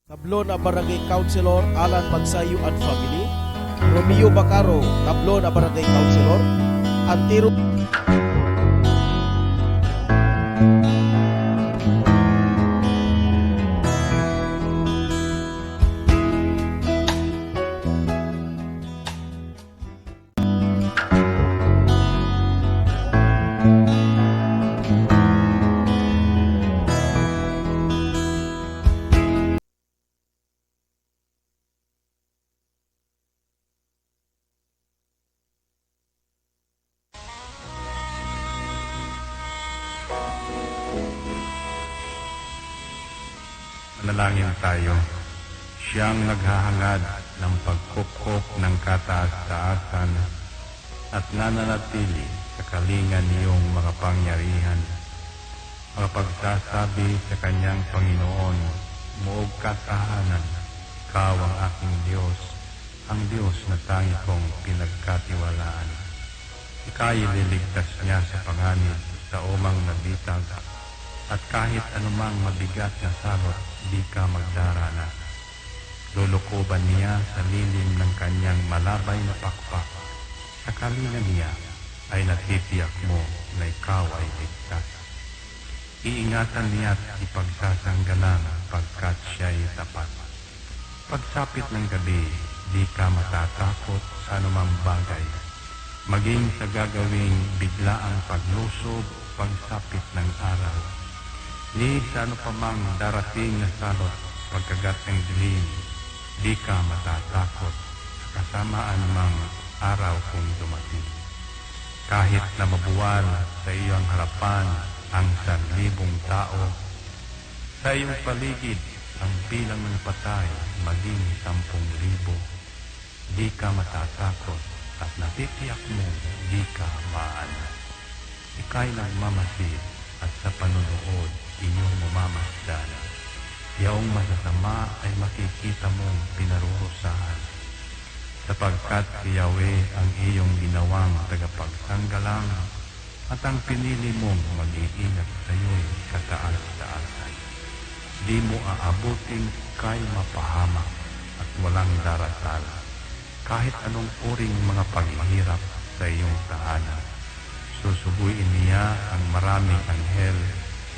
Tablo na Barangay Councilor Alan Magsayo and Family, Romeo Bacaro, tablo na Barangay Councilor, Antiro Manalangin tayo. Siyang naghahangad ng pagkupkop ng kataas-taasan at nananatili sa kalingan niyong makapangyarihan. Makapagsasabi sa kanyang Panginoon, muog katahanan, ikaw ang aking Diyos, ang Diyos na tangi kong pinagkatiwalaan. Ika'y liligtas niya sa panganib sa umang nabitag, at kahit anumang mabigat na salot, di ka magdarana. Lulukuban niya sa lilim ng kanyang malabay na pakpak. Sa kalinga niya ay natitiyak mo na ikaw ay ligtas. Iingatan niya at ipagsasanggalang pagkat siya'y tapat. Pagsapit ng gabi, di ka matatakot sa anumang bagay. Maging sa gagawing biglaang paglusob, pagsapit ng araw. Ni sa ano pa mang darating na salot pagkagat ng dilim, di ka matatakot sa kasamaan mang araw kung dumating. Kahit na mabuwal sa iyong harapan ang 1,000 tao, sa iyong paligid ang bilang ng patay maging 10,000, di ka matatakot at natitiyak mo di ka maano. Ika'y nagmamasid at sa panunood inyong mamamasdan. Yaong masasama ay makikita mong pinarurusahan, sapagkat si Yahweh ang iyong ginawang tagapagsanggalang at ang pinili mong mag-iingat sa iyo'y kataas-taasan. Di mo aabutin kay mapahamak at walang darasal, kahit anong uring mga paghihirap sa iyong tahanan. Susubuin niya ang maraming anghel,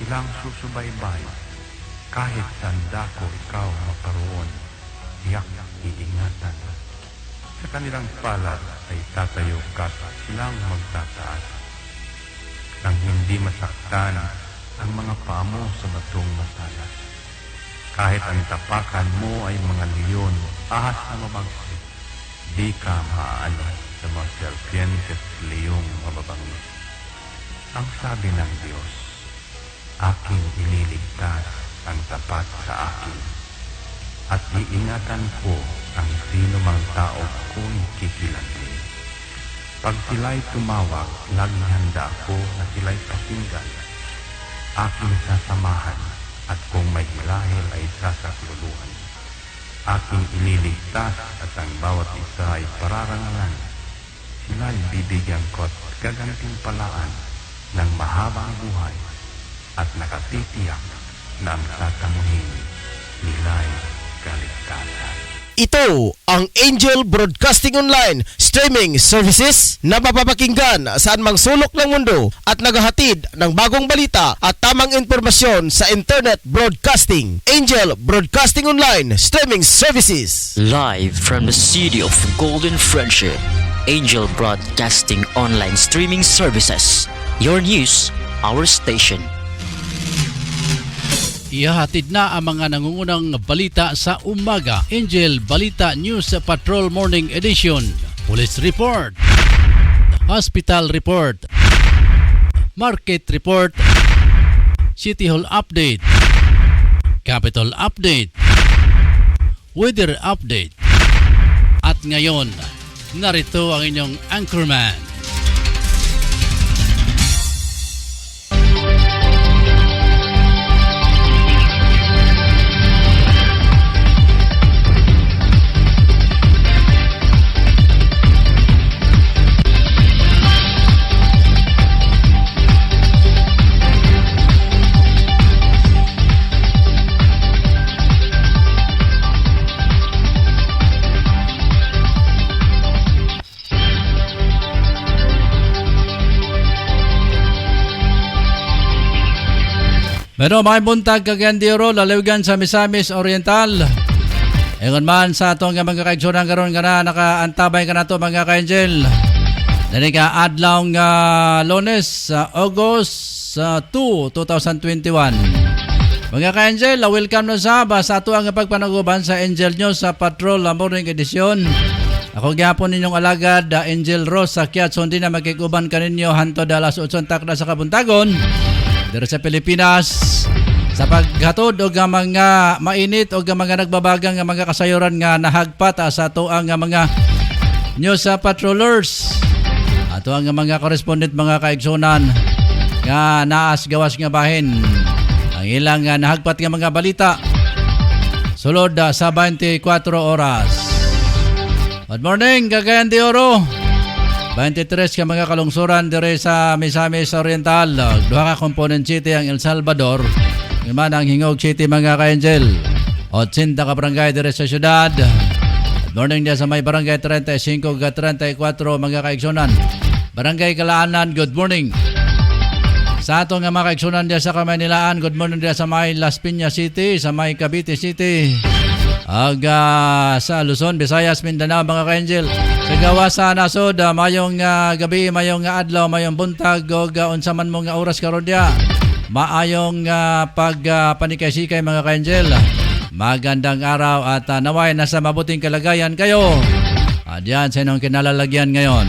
silang susubaybay. Kahit saan dako ikaw maparoon, tiyak iingatan. Sa kanilang palad ay tatayo ka at silang magtataas. Nang hindi masaktan ang mga paa mo sa batong masalas. Kahit ang tapakan mo ay mga leon, ahas na mabagsik, di ka maaano sa mga serpientes at leong mababangis. Ang sabi ng Diyos, aking ililigtas ang tapat sa akin, at iingatan ko ang sino mang tao ko'y kikilantin. Pag sila'y tumawag, laging handa ako na sila'y pakinggan. Aking sasamahan, at kung may hilahil ay sasakluluhan. Aking ililigtas at ang bawat isa ay pararangalan. Sila'y bibigyan ko at gagantimpalaan ng mahabang buhay at nakatitiyak na ang tatamuhin nila'y kaligtasan. Ito ang Angel Broadcasting Online streaming services na mapapakinggan saan mang sulok ng mundo at naghahatid ng bagong balita at tamang impormasyon sa internet broadcasting. Angel Broadcasting Online streaming services. Live from the city of Golden Friendship, Angel Broadcasting Online streaming services. Your news, our station. Ihahatid na ang mga nangungunang balita sa umaga. Angel Balita News Patrol Morning Edition. Police Report, Hospital Report, Market Report, City Hall Update, Capital Update, Weather Update. At ngayon, narito ang inyong anchorman. Pero may buntag kagandiro lalawigan sa Misamis Oriental. Ingon man sa atong mga kaigsunan karon nga na nakaantabay ka na to mga ka-angel. Dali ka adlaw nga Lunes August 2, 2021. Mga ka-angel, welcome na sa ato ang pagpanaguban sa Angel News sa Patrol Morning Edition. Ako gyapon ninyong alagad, Angel Rose sa Kiat, so hindi na magkikuban kaninyo hanto dalas 8 takna sa kabuntagon dito sa Pilipinas sa paghatod o mga mainit o mga nagbabagang mga kasayuran nga nahagpat sa ato ang mga news patrollers, ato ang mga correspondent mga kaigsunan nga naas gawas nga bahin ang ilang nahagpat nga mga balita sulod sa 24 oras. Good morning, Cagayan de Oro. 23 ka mga kalungsuran dire sa Misamis Oriental. Duha ka component city ang El Salvador. Iman ang Hingog City mga ka-angel. 80 ka barangay dire sa syudad. Good morning dia sa may barangay 35 ka 34 mga kaigsunan. Barangay Kalaanan, good morning. Sa ato nga mga kaigsunan dia sa Kamaynilaan, good morning dia sa may Las Piñas City, sa may Cavite City. Sa Luzon, Visayas, Mindanao mga ka-angel. Sa gawa sa nasod, mayong gabi, mayong adlaw, mayong buntag, o unsa man mong oras karon dia. Maayong pagpanikay-sikay mga ka-angel. Magandang araw at naway nasa mabuting kalagayan kayo. Diyan sa inyong kinalalagyan ngayon.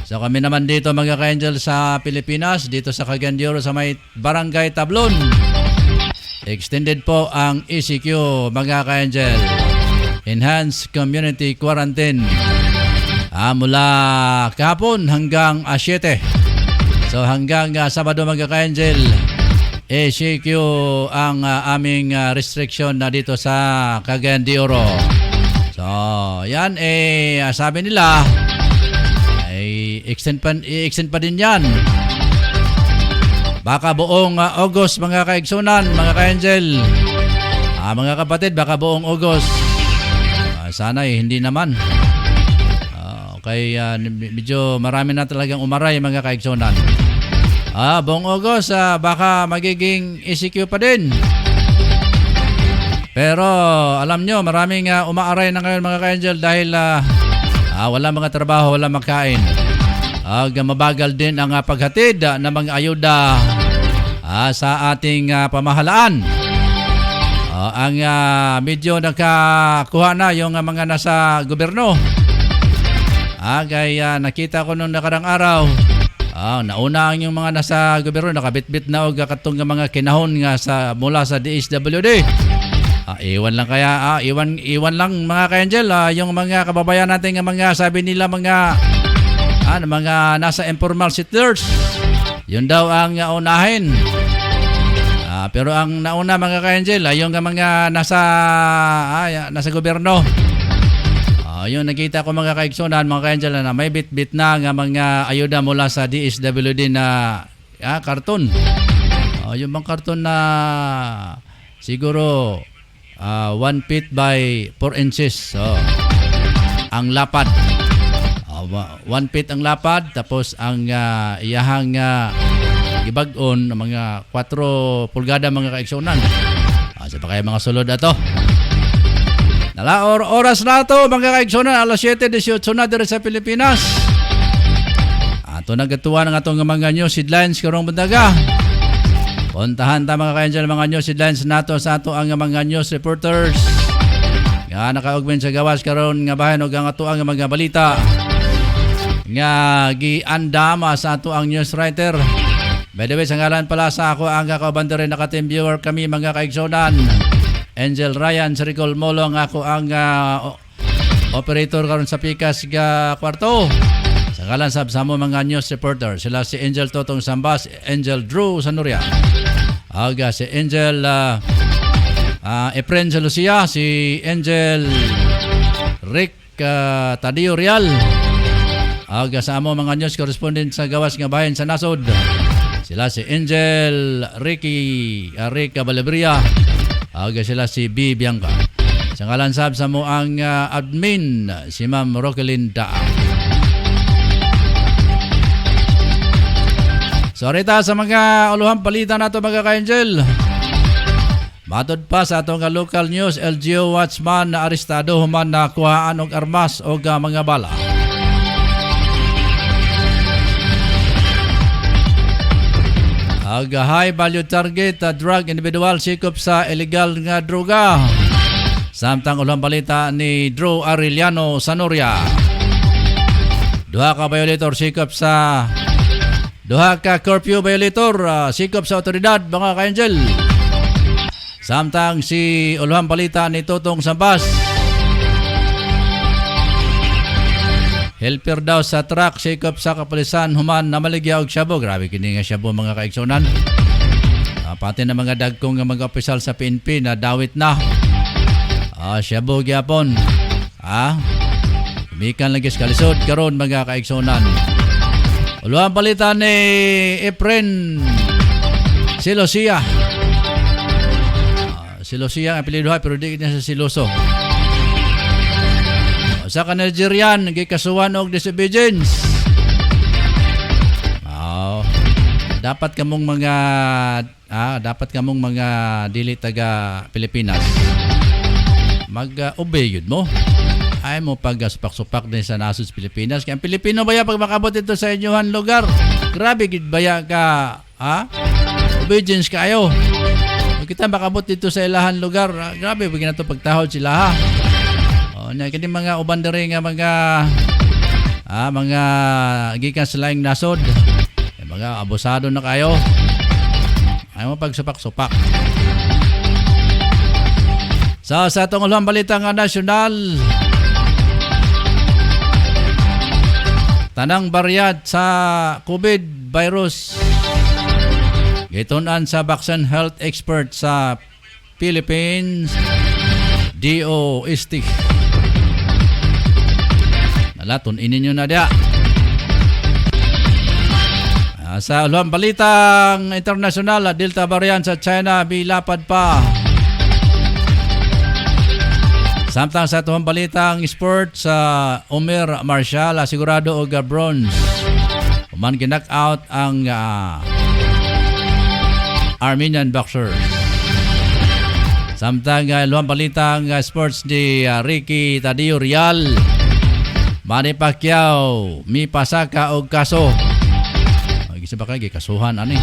So kami naman dito mga ka-angel sa Pilipinas, dito sa Cagayan de Oro sa may Barangay Tablon. Extended po ang ECQ mga ka-angel. Enhanced Community Quarantine. Mula kahapon hanggang 7. So hanggang Sabado mga ka-angel, ECQ ang aming restriction na dito sa Cagayan de Oro. So yan sabi nila ay i-extend pa din yan. Baka buong August mga kaigsunan, mga ka-angel. Mga kapatid, baka buong August. Sana hindi naman. Medyo marami na talagang umaray mga kaigsunan. Buong August, baka magiging ECQ pa din. Pero alam nyo, maraming umaaray na ngayon mga ka-angel dahil wala mga trabaho, wala makain. Mabagal din ang paghatid ng mga ayuda sa ating pamahalaan. Ang medyo nakakuha na yung mga nasa gobyerno. Nakita ko nung nakarang araw, nauna ang yung mga nasa gobyerno, nakabitbit na og katong mga kinahon nga mula sa DSWD. Iwan lang kaya, iwan lang mga ka-angel, yung mga kababayan natin nga mga sabi nila mga nasa informal settlers, yun daw ang unahin. Pero ang nauna mga ka-angel, yung mga nasa gobyerno. Yung nakita ko mga kaigsunan, mga ka-angel, na may bit-bit na nga mga ayuda mula sa DSWD na karton. Yung mga karton na siguro 1 feet by 4 inches. Ang lapad. 1 feet ang lapad, tapos ang iyahang gibag-on mga 4 pulgada mga kaigsunan. Sa pa kayo mga sulod ato. Oras na ito mga kaigsunan, alas 7:18 na dito sa Pilipinas. Ato nagatuwa ng atong mga news headlines karong bundaga. Puntahan ta mga ka-angel mga news headlines nato sa ato ang mga news reporters nga nakaugmen sa gawas karon nga bahin og ang ato ang mga balita nga giandama sa ato ang news writer. By the way, sa ngalan pala sa ako ang kakauban rin naka-team viewer kami mga kaigsunan. Angel Ryan Siricol Molong, ako ang operator karon sa Pikas kwarto. Sa ngalan sa mga news reporter, sila si Angel Totong Sambas, Angel Drew Sanuria, si Angel Efren Lucia, si Angel Rick Tadio Real, sa amo mga news correspondent sa gawas nga bahin sa nasod, sila si Angel Rick Balebria, sila si B. Bianca. Sa ngalan sa mo ang admin, si Ma'am Roquelin Daa. So rita sa mga uluhang balita nato mga ka-angel. Matod pa sa atong local news, LGU watchman na arestado human na kuhaan og armas o mga bala. Ag high value target drug individual sikop sa illegal nga droga. Samtang ulang balita ni Drew Arellano Sanoria. Duha ka violator sikop sa duha ka curfew violator sikop sa otoridad mga ka-angel. Samtang si ulang balita ni Totong Sambas. Helper daw sa truck sikop sa kapulisan human na maligya og shabu. Grabe kini nga shabu mga kaigsunan. Pati na mga dagkong nga mga opisyal sa PNP na dawit na. Shabu gyapon. Mikan lagi kalisod karon mga kaigsunan. Ulang balita ni Efren Silosia. Silosia ang apelido pero di niya sa Siloso. Sa ka-Nigerian, gikasuhan og disobedience. Dapat kamong mga dili taga Pilipinas. Mag-obey yun mo. Ay mo pag-supak-supak din sa nasod sa Pilipinas. Kaya ang Pilipino baya pag makabot ito sa inyohan lugar. Grabe gid baya ka, obedience kayo. Pag kita makabot dito sa ilahan lugar, grabe pag na ito pagtahod sila ha. Kani mga ubandere nga mga gikan sa laing nasod. Mga abusado na kayo. Ay mo pagsupak-supak. Sa atong ulang balita nga nasyonal, tanang baryad sa COVID virus gitunan sa vaccine health expert sa Philippines DOST. Nalatun ininyo na dia. Sa ulang balitang internasyonal, Delta variant sa China bilapad pa. Samtang sa itong balitang sports sa Omer Marshall, sigurado og bronze. Human ginak out ang Armenian boxer. Samtang ulang balitang sports ni Ricky Tadeo Real, Manny Pacquiao mi pasaka og kaso. Gisa ba kay kasuhan ani?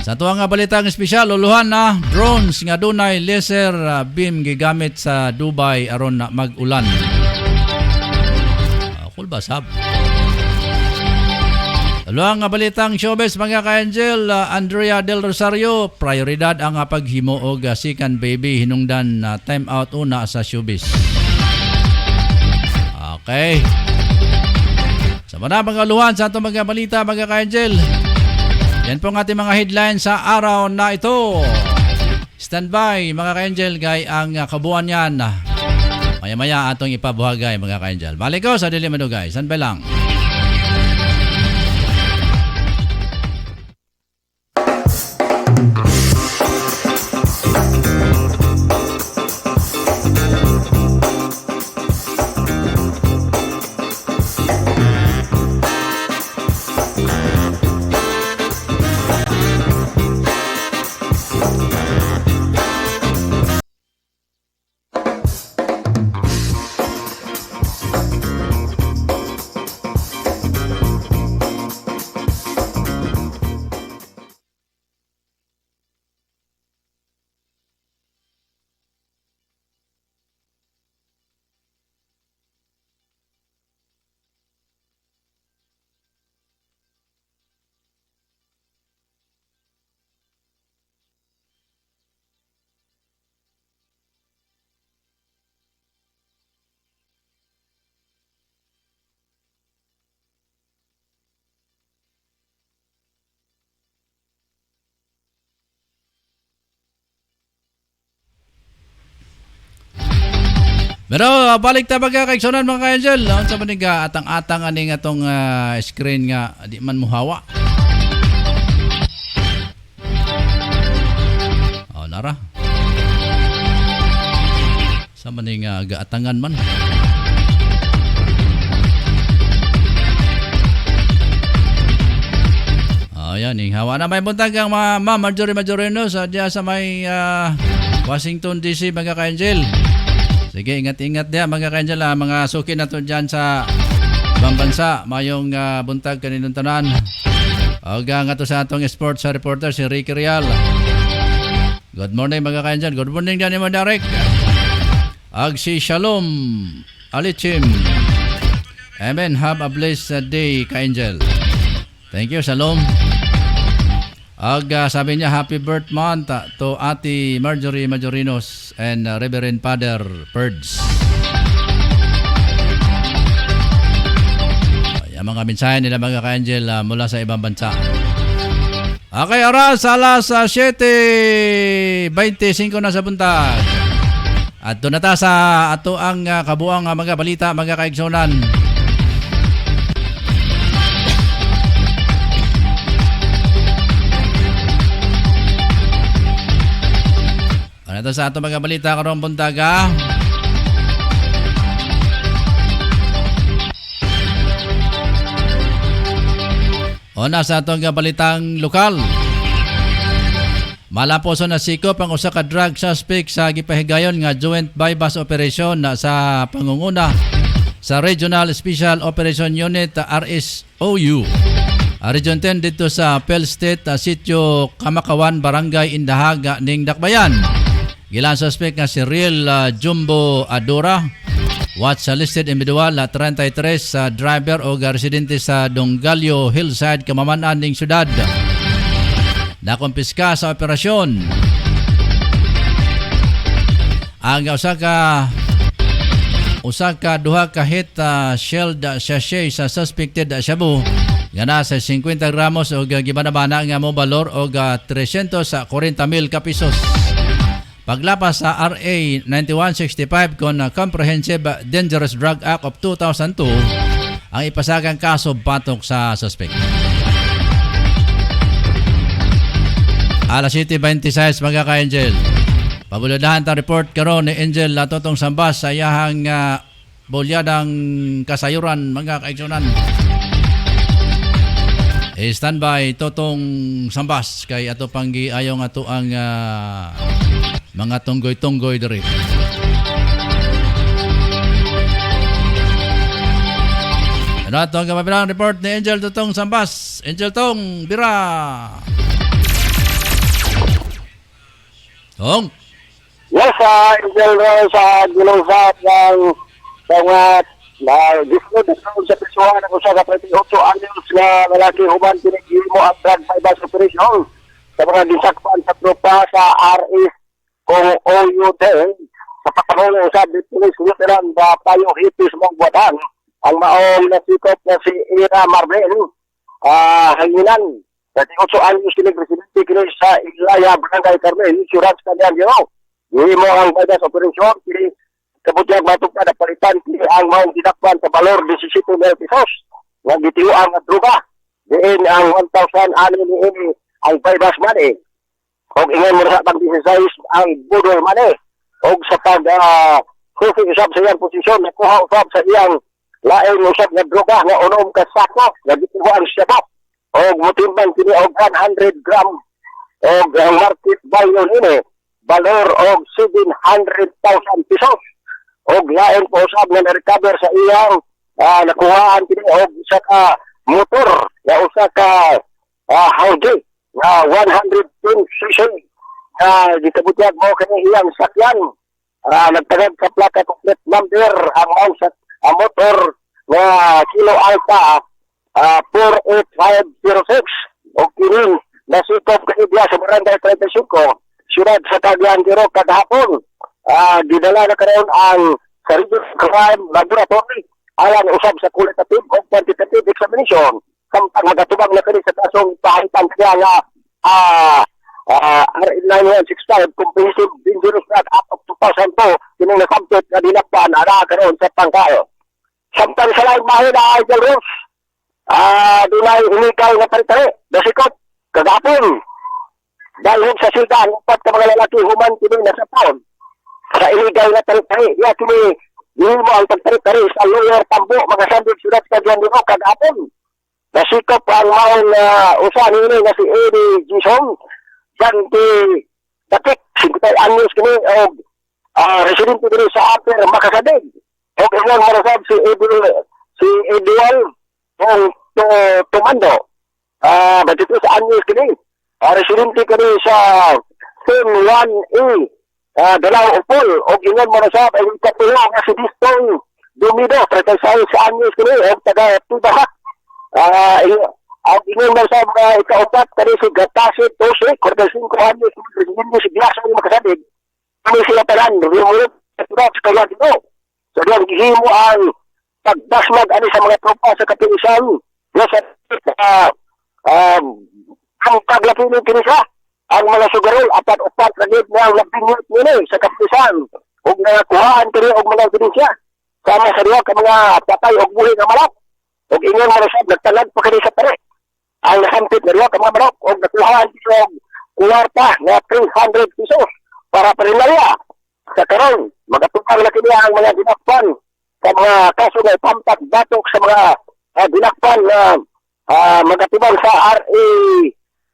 Sa tuwa nga balitang espesyal, luluhan na drones nga dunay laser beam gigamit sa Dubai aron na mag-ulan. Cool ba sab? Luluhan nga balitang showbiz mga ka-angel, Andrea Del Rosario, prioridad ang paghimo og second baby hinungdan time out una sa showbiz. Okay. Sa mga luhan sa itong mga balita mga ka-angel, yan po ang ating mga headlines sa araw na ito. Stand by mga ka-angel gay ang kabuuan yan. Maya-maya atong ipabuhagay mga ka-angel. Balik ko sa Dili Madugay. Stand by lang. Pero balik ta mga kaigsunan mga ka-angel. Sa maniga atang-atang aning atong screen nga di man muhawa. Nara. Sa maniga gaatangan man. Ayan, hawa na may buntag ang Ma'am Marjorie Majorino sa diya sa may Washington DC mga ka-angel. Sige, ingat-ingat diya mga ka-angel, mga suki na to dyan sa ibang bansa. Mayong buntag kaninong tanan. O nga to sa atong sports reporter si Ricky Real. Good morning mga ka-angel. Good morning dyan mo Derek. Si Shalom Alichim. Amen. Have a blessed day ka-angel. Thank you, Shalom. Sabi niya, happy birth month to Ate Marjorie Majorinos and Reverend Father Perds. Yung mga mensahe nila mga ka-angel mula sa ibang bansa. Okay, oras, alas 7:25 na sa buntag. At doon na ta sa ato ang kabuang mga balita, mga kaigsunan. Ito sa ato mga balita karong buntaga. Una sa atong balitang lokal. Malaposo na sikop ang usa ka drug suspect sa gipahigayon nga joint bypass operation sa pangunguna sa Regional Special Operation Unit RSOU. Region 10 dito sa Pel State, Sitio Kamakawan, Barangay Indahaga ning Dakbayan. Gilang suspect nga si Real Jumbo Adora, watch listed individual 33 sa driver o residente sa Dongalio Hillside, Kamaman-an ning syudad. Nakumpiska sa operasyon ang usa ka duha ka hit shelled sachet sa suspected shabu nga nasa 50 gramos o gibanabana nga mo balor og 340,000 ka pesos. Paglapas sa RA 9165 kon Comprehensive Dangerous Drug Act of 2002 ang ipasagang kaso batok sa suspect. Alas 7:26 mga ka-angel. Pabuladahan ta report karon ni Angel Latotong Sambas sa iyahang bolyadang kasayuran mga kaigsunan. Standby Totong Sambas kay ato panggi ayong ato ang mga tunggoy-tunggoy diri. Ano ito ang kapabilang report ni Angel Totong Sambas. Angel Tong, bira! Tong! Yes, Angel sa gilusat ng mga disputed sa pisuhan ng usa ka 38 anyos nga lalaki human pinigimo ang drug bypass operation sa mga gisakpan sa tropa sa RS kung OUD sa pagpangulo sa Police Lieutenant Payo Hipis Mongbuatan ang maong nasikop na si Ira Marben hanginan 38 anyos kinig residente kini sa Ilaya, Barangay Carmen, Surats Candelario. Himo ang bypass operation kini kabutyag matupad na palitan kini ang maong dinakpan sa balor 17,000 pesos nga gitiuan nga droga diin ang 1,000 ani ni ang bypass money. Og ingon mo sa pag-16 ang budol money og sa pag usab sa iyang posisyon nakuha usab sa iyang laing usab nga droga nga unom ka sako nga gitiuan siya ba og motimbang kini og 100 gram og ang market value nini valor og 700,000 pesos og lain po usab nga na-recover sa iyang nakuhaan kini og isa ka motor nga usa ka Audi nga 110cc gitabutyag mo kini iyang sakyan nagtagad sa plaka complete number ang motor nga Kilo Alpha 48506 o kini nasikop kini diya sa Barangay 35 siyudad sa Cagayan de kadhapon. Dinala na karon ang Regional Crime Laboratory alang usab sa qualitative o quantitative examination samtang magatubang na kini sa kasong pahitan kaya nga R9165 Comprehensive Dangerous Drug Act of 2002 kini nasampit na dinakpan ana karon sa pangkayo. Samtang sa laing bahin na Idol Rose dunay illegal na pare-pare nasikop kagapon dahil sa sildan upat ka mga lalaki human kini nasa taon sa illegal na pare-pare ya kini mo ang pagpare-pare sa Lower Tambo mga sandwich surat Cagayan de Oro kagapon nasikop ang maon na usa nini nga si Eddie Jisong dan ti dapat 50 anyos kini og residente diri sa Upper Makasadig. Og ilang marasab si Edual ang tumando. Batito sa anyos kini. Residente kini sa Team 1A. Dalaw upol og ilang marasab ay katulo nga si Distong Dumido 36 anyos kini og taga Tubaha. Ang inyong nasa mga ikaupat kani si Gatasit Tose, 45 anyos, presidente si Biasa ni Makasadig. Kami sila talan, rumulot sa kaya dito. So diyan, gihimo ang pagdasmag ani sa mga tropa sa kapilisan. Nasa ang paglapinin kinisa, ang mga sugarol, apat-upat ragit na ang nagpingot nila sa kapilisan. Huwag nakakuhaan kini og mga binisya. Sama sa diwa ka mga patay og buhi nga malak. Og ingon marasab nagtalag pa kini sa pare. Ang nasampit na rin ka mga manok og nakuhaan piso og kuwarta nga 300 pesos para parinaya. Sa karon, magatupang na kini ang mga dinakpan sa mga kaso na ipampak batok sa mga dinakpan na magatubang sa RA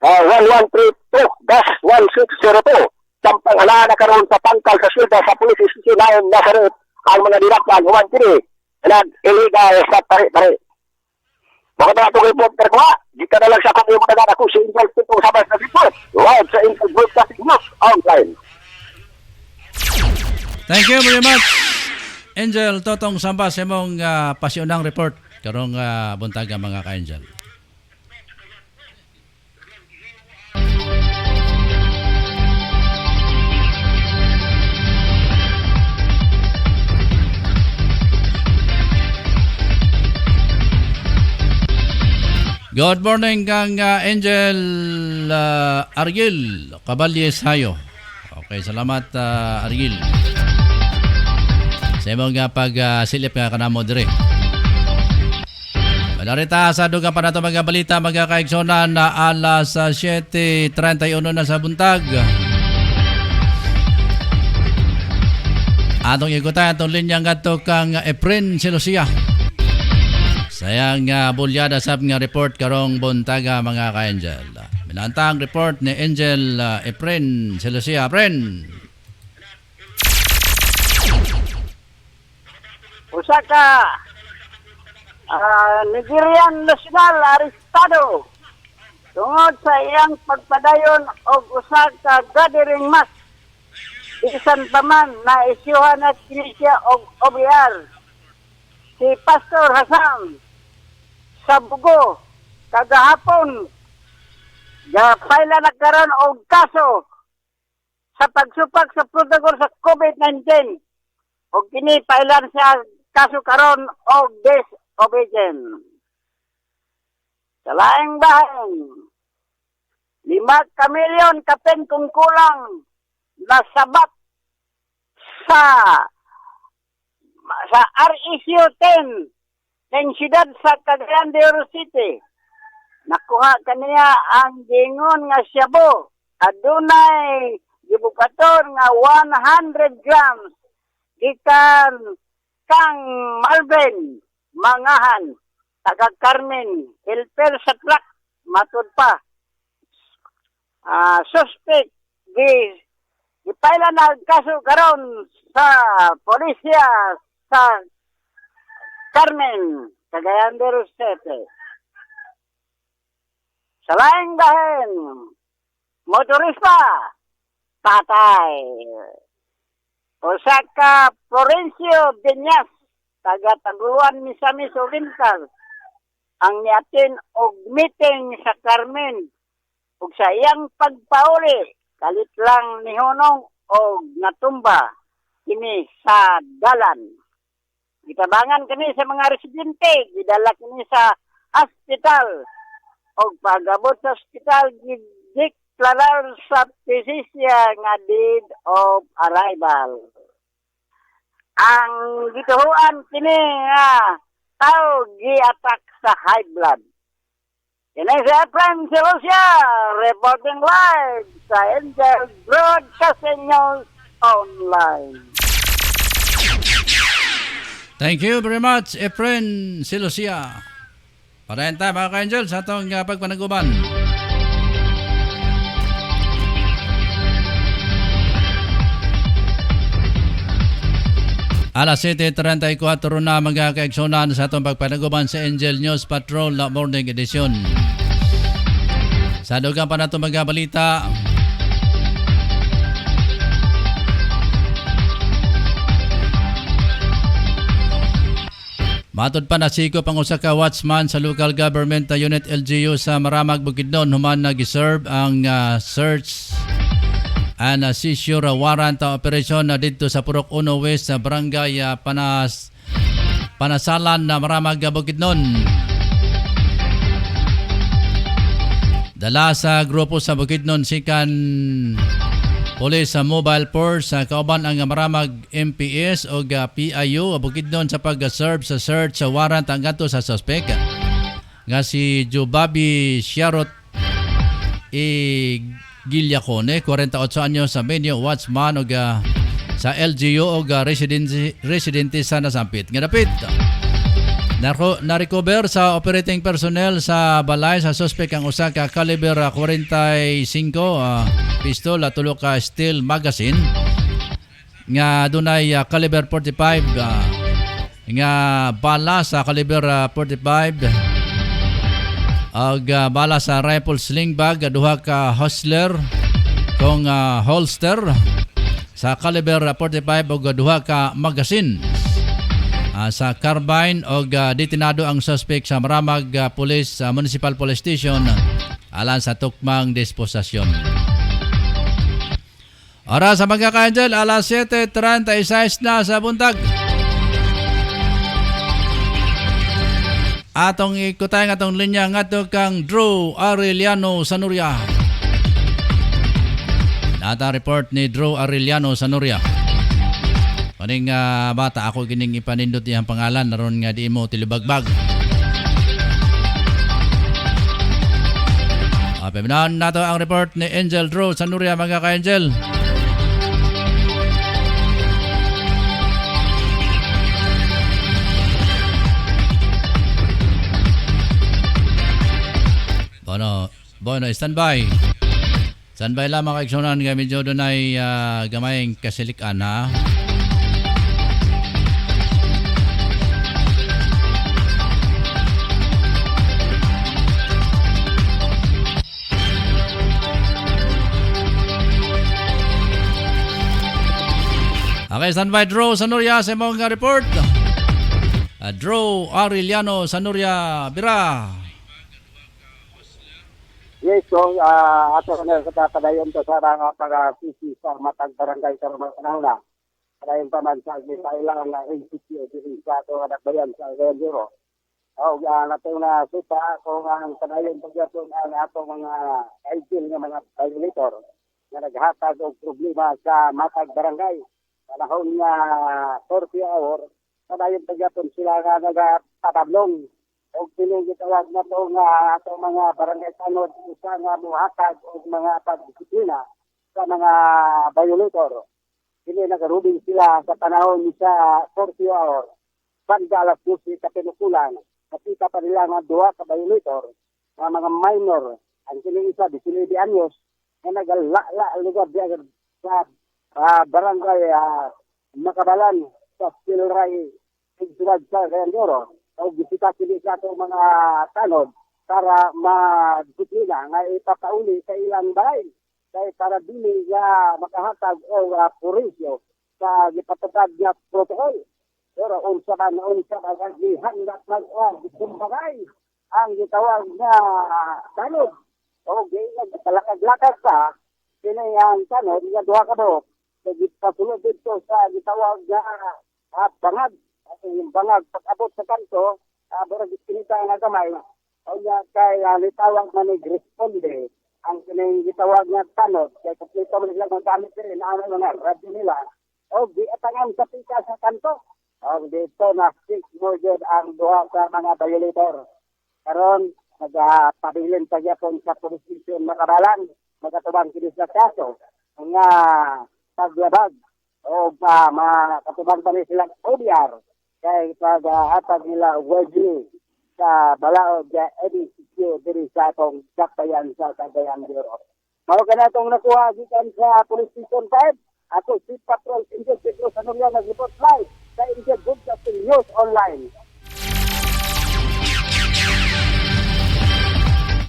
1132-1602. Sampang ala na karon sa pangkal sa silda sa Police Station 9 Nazareth ang mga dinakpan human kini nag-illegal sa pare-pare. Baka na ito report ko, di ka na lang sa kung yung mga ako sa Angel Tito sa mas na report. Live sa Angel Broadcasting News online. Thank you very much. Angel Totong Samba sa mong pasyonang report karong buntaga mga ka-Angel. Good morning kang Angel Argil Caballes Hayo. Okay, salamat Argil. Sa imong pag-silip nga kanamo dire. Madarita sa dugang pa nato mga balita mga kaigsonan na alas 7:31 na sa buntag. Atong igutan atong linya nga to kang Efren Silosia. Sayang bulyada sab nga report karong buntaga mga ka-Angel. Minantang report ni Angel Efren Silosia. Efren. Usa ka Nigerian national arestado tungod sa iyang pagpadayon og usa ka gathering mass bisan pa man na isyuhan na siya og OBR si Pastor Hasan sa Bugo kagahapon paila nagkaroon og kaso sa pagsupak sa protocol sa COVID-19 og kini pailan siya kaso karon og disobedience. Sa laing bahin 5 milyon kapen kung kulang na sabat sa RECU 10 ng siyudad sa Cagayan de Oro City. Nakuha kaniya ang gingon nga shabu. Adunay gibukaton nga 100 grams gikan kang Malvin Mangahan taga Carmen helper sa truck matud pa. Suspect gipaila na kaso karon sa polisya sa Carmen, Cagayan de Oro City. Sa laing bahin, motorista, patay. Osaka Florencio Beñas, taga Taguluan Misamis Oriental, ang niatin og meeting sa Carmen ug sa iyang pagpauli kalit lang ni Honong og natumba kini sa dalan. Gitabangan kini sa mga residente, gidala kini sa hospital og pagabot sa hospital gideklarar sa pisisya nga deed of arrival. Ang gituhuan kini nga tao gi-attack sa high blood. Kini si Efren Silosia, reporting live sa Angel Broadcasting News Online. Thank you very much, Efren Silosia. Parenta mga ka-angel sa atong pagpanaguban. Alas 7:34 na mga kaigsunan sa atong pagpanaguban sa Angel News Patrol na Morning Edition. Sa dugang pa na itong mga balita, matod pa nasikop ang usa ka watchman sa local government unit LGU sa Maramag, Bukidnon human nag-serve ang search and seizure warrant operation na dito sa Purok 1 West sa barangay Panasalan na Maramag, Bukidnon. Dala sa grupo sa Bukidnon sikan Police sa Mobile Force sa kauban ang Maramag MPS o PIU Bukidnon sa pag-serve sa search sa warrant ang gato sa suspect nga si Jubabi Sharot Gilyacone, 48 anyos sa Benio, watchman o sa LGU o residente sa Nasampit. Nga dapit, na-recover sa operating personnel sa balay sa suspect ang usa ka caliber 45 pistol at tulo ka steel magazine nga dunay caliber 45 nga bala sa caliber 45 ag bala sa rifle sling bag, duha ka hustler kung holster sa caliber 45 ug duha ka magazine sa carbine ug detinado ang suspect sa Maramag Police Municipal Police Station alang sa tukmang disposasyon. Oras sa mga ka-angel, alas 7:36 na sa buntag. Atong ikutay nga atong linya ngadto kang Drew Arellano Sanuria. Data report ni Drew Arellano Sanuria. Kaning bata ako kining ipanindot iyang pangalan naron nga di mo tilibagbag. Peminan nato ang report ni Angel Drew Sanuria mga ka-angel. Bono, standby. Standby lamang kaigsunan nga medyo doon ay gamayeng kasilikan ha. Okay, standby Drew Sanuria sa mga report. Drew Arellano Sanuria Bira. Yes, so ato na sa padayon to sa mga pag-sisi sa matag barangay sa mga panahon na. Padayon pa man sa Isailang na NCT diri sa ato nga bayan sa Zero. O nato na supa kung ang padayon pagyaton ang ato mga idol nga mga violator nga naghatag og problema sa matag barangay. Panahon nga 40 hour, padayon pagyaton sila nga nagatablong o pinigitawag na ito nga ato mga barangay tanod isa nga muhatag o mga pagdisiplina sa mga violator. Hindi nagarubing sila sa panahon sa 40 hour. Pagka alas 12 kapinukulan, nakita pa nila nga duha ka violator na mga minor. Ang kining isa, 19 anyos, na nagala lugar diya sa barangay Makabalan sa Silray, Igsuwad sa Gayandoro. O bisita sila sa itong mga tanod para madisiplina nga ipapauli sa ilang balay kaya para dili nga makahatag o purisyo sa gipatupad nga protocol. Pero unsa man ang gihandat kumbagay ang gitawag nga tanod o nagtalakad-lakad sa kinayang tanod nga duha ka buhok sa gitasulod dito sa gitawag nga bangag. At yung bangag, pag-abot sa kanto, barang iskinita nga gamay, o niya kay litawag manig-responde, ang gitawag nga tanod, kaya kapito mo nilang magamit rin, ano nga, radyo nila, o di atangan sa pika sa kanto, o dito na stick mo dyan ang duha sa mga violator. Karon nagpabilin pa gyapon sa police station Makabalan, magatubang kinis na kaso, nga paglabag, o makatubang pa rin silang OBR, kaya pag-atag nila widely sa Balaod sa EDCQ diri sa atong Dakbayan sa Cagayan de Oro. Mao kana tong nakuha gikan sa Police Station 5. Ako si Patrol Angel Pedro Sanoria nag-report live sa Angel Broadcasting News Online.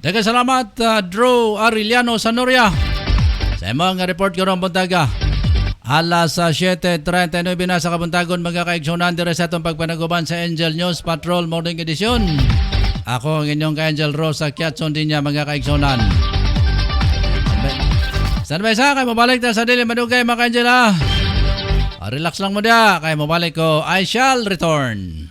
Daghang salamat Drew Arellano Sanoria. Sa imong nga report karong buntaga. Alas 7:39 na sa kabuntagon mga kaigsunan dire sa atong pagpanaguban sa Angel News Patrol Morning Edition. Ako ang inyong ka-Angel Rosa Kiatson din niya mga kaigsunan. San ba isa kay mabalik ta sa dili madugay mga ka-Angel ha? Relax lang mo dia kay mabalik ko. I shall return.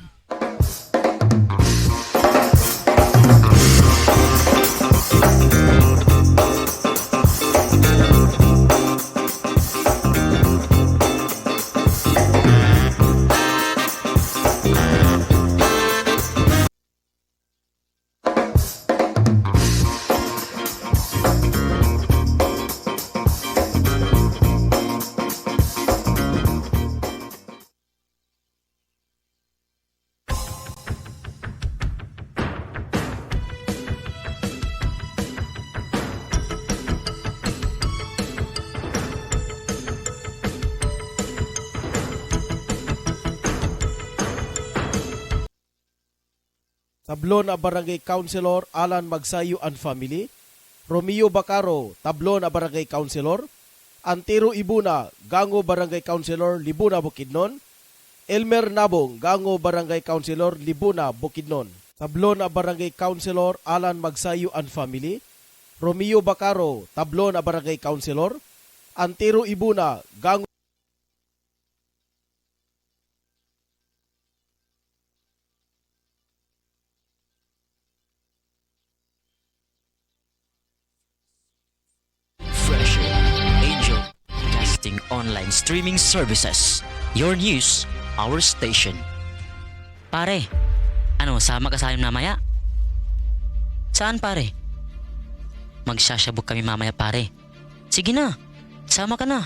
Tablon na Barangay Councilor Alan Magsayo and Family, Romeo Bacaro, Tablon na Barangay Councilor, Antero Ibuna, Gango Barangay Councilor, Libuna, Bukidnon, Elmer Nabong, Gango Barangay Councilor, Libuna, Bukidnon. Tablon na Barangay Councilor Alan Magsayo and Family, Romeo Bacaro, Tablon na Barangay Councilor, Antero Ibuna, Gango Fresher, Angel Broadcasting Online Streaming Services. Your news, our station. Pare, ano, sama ka sa amin mamaya? Saan pare? Magsasabog kami mamaya pare. Sige na, sama ka na.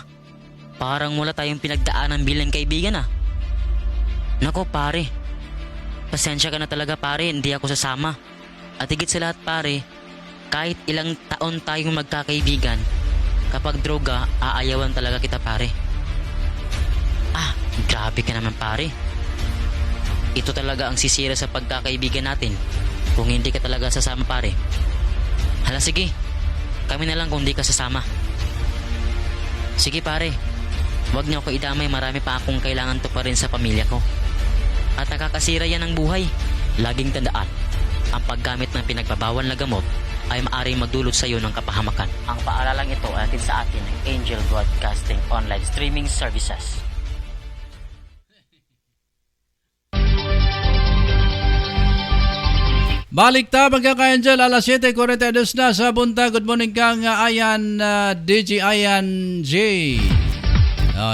Parang wala tayong pinagdaanan bilang kaibigan ah. Nako pare, pasensya ka na talaga pare, hindi ako sasama. At higit sa lahat pare, kahit ilang taon tayong magkakaibigan, kapag droga, aayawan talaga kita pare. Ah, grabe ka naman pare. Ito talaga ang sisira sa pagkakaibigan natin kung hindi ka talaga sasama pare. Hala sige, kami na lang kung hindi ka sasama. Sige pare, wag niyo ako idamay, marami pa akong kailangan to pa rin sa pamilya ko. At nakakasira yan ng buhay. Laging tandaan, ang paggamit ng pinagbabawal na gamot ay maaaring magdulot sa iyo ng kapahamakan. Ang paaralang ito ay atid sa atin ng Angel Broadcasting Online Streaming Services. Balik ta mga ka-Angel, alas 7:42 na sa bunta. Good morning kang Ayan, DJ Ayan J.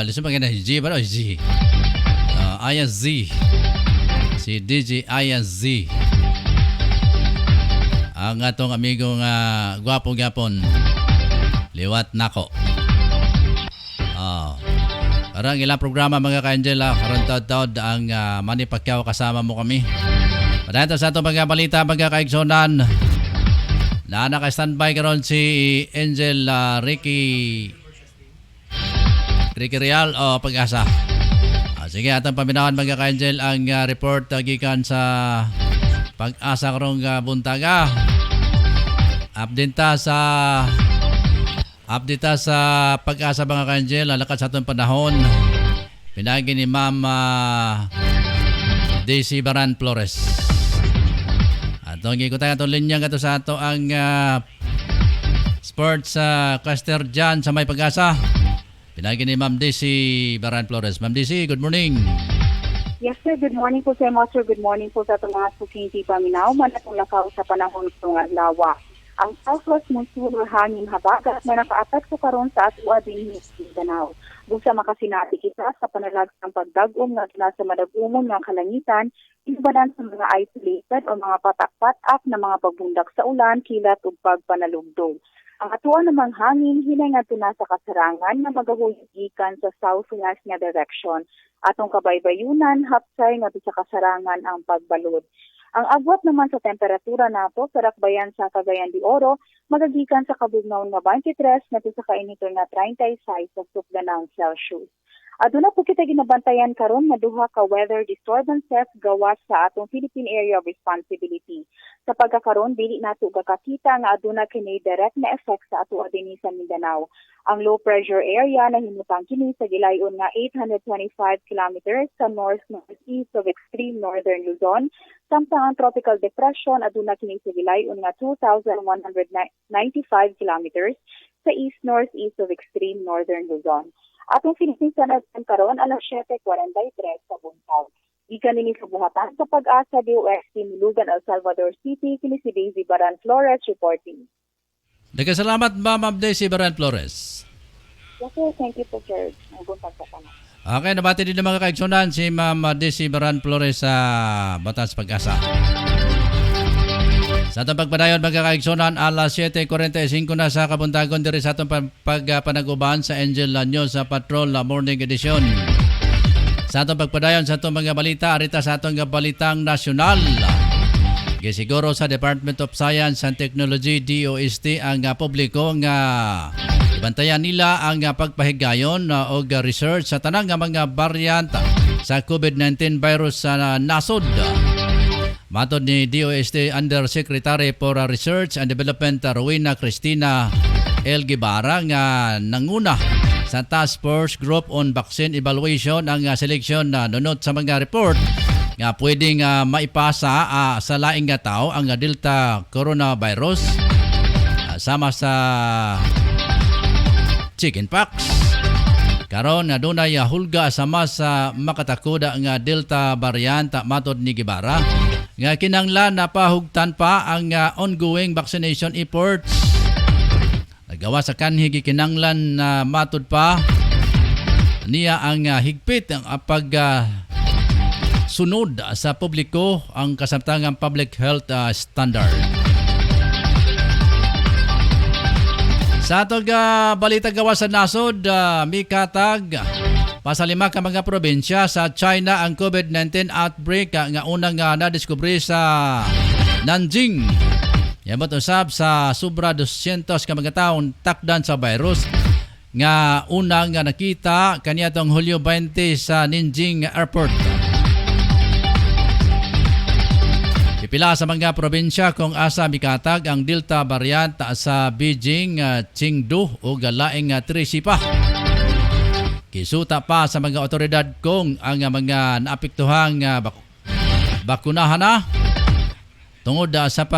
Listen maganda, G ba? G. Ayan Z. Si DJ Ayan Z. Ang atong amigong gwapong yapon. Liwat nako. Karang ilang programa mga ka-Angel, karon taod ang Manny Pacquiao kasama mo kami. Padayon sa itong mga balita, mga kaigsonan. Na naka-standby karon si Angel Ricky Real o Pag-asa. Sige, atong paminawan mga ka-Angel ang report gikan sa Pag-asa karong buntaga. Update sa Pag-asa mga ka-Angel, lakad sa itong panahon. Pinagi ni Ma'am Daisy Baran Flores. Atong gikutan atong linya gato sa ato ang sports cluster dyan sa may Pag-asa. Pinagi ni Ma'am Daisy Baran Flores. Ma'am Daisy, good morning. Yes sir, good morning po sa mga sir. Good morning po sa itong mga sukinti paminaw. Manatong lakaw sa panahon itong adlaw. Ang southwest monsoon or hangin habagat na nakaapat ko karon sa atwa din Mindanao. Busa makasinati kita sa panalag ng pagdagom nga nasa madagumon nga kalangitan, ibanan sa mga isolated o mga patak-patak na mga pagbundak sa ulan, kilat ug pagpanalugdog. Ang atuan namang hangin hinay ngadto na sa kasarangan nga magahuyigikan sa southwest nga direction. Atong kabaybayunan hapsay ngadto sa kasarangan ang pagbalod. Ang agwat naman sa temperatura nato sa Dakbayan sa Cagayan de Oro magagikan sa kabugnaw nga 23 ngadto sa kainiton nga 36 sa sukdanang Celsius. Aduna po kita ginabantayan karon nga duha ka weather disturbances gawas sa atong Philippine Area of Responsibility. Sa pagkakaroon dili nato gakakita nga aduna kini direct na effect sa ato dinhi sa Mindanao. Ang low pressure area na himutang kini sa gilayon nga 825 kilometers sa northeast of extreme northern Luzon, samtang ang tropical depression aduna kini sa gilayon nga 2,195 kilometers sa east-northeast of extreme northern Luzon. Atong Philippine Standard Time karon alas 7:43 sa buntag. Gikan nini sa buhatan sa Pag-asa DOST Milugan, El Salvador City, kini si Daisy Baran Flores reporting. Nagkasalamat Ma'am Daisy Baran Flores. Okay, thank you po, sir. Ang buntag sa kanan. Okay, nabati din ng mga kaigsunan si Ma'am Daisy Baran Flores sa Batas Pag-asa. Sa atong pagpadayon mga kaigsunan, alas 7:45 na sa kabuntagon diri sa atong pagpanaguban sa Angel News sa Patrol Morning Edition. Sa atong pagpadayon sa atong mga balita, arita sa atong balitang nasyonal. Gisiguro sa Department of Science and Technology DOST ang publiko nga bantayan nila ang pagpahigayon o research sa tanang mga variant sa COVID-19 virus sa nasod. Matod ni DOST Undersecretary for Research and Development Rowena Cristina L. Guevara nga nanguna sa Task Force Group on Vaccine Evaluation ang seleksyon na nunot sa mga report nga pwedeng maipasa sa laing nga tao ang Delta coronavirus sama sa chickenpox. Karon nga dunay hulga sama sa makatakuda nga Delta variant matod ni Guevara nga kinanglan na pahugtan pa ang ongoing vaccination efforts. Nagawa sa kanhi kinanglan na matud pa niya ang higpit ang sunod sa publiko ang kasamtangang public health standard. Sa atong balita gawa sa nasod, mikatag pasalima ka mga probinsya sa China ang COVID-19 outbreak nga unang nadiskubre sa Nanjing. Yabot usab sa sobra 200 ka mga taon takdan sa virus nga unang nakita kaniadtong Hulyo 20 sa Nanjing Airport. Pipila sa mga probinsya kung asa mikatag ang Delta variant sa Beijing, Chengdu o galaing Trisipa. Kisuta pa sa mga otoridad kung ang mga naapektuhang bakunahan na tungod sa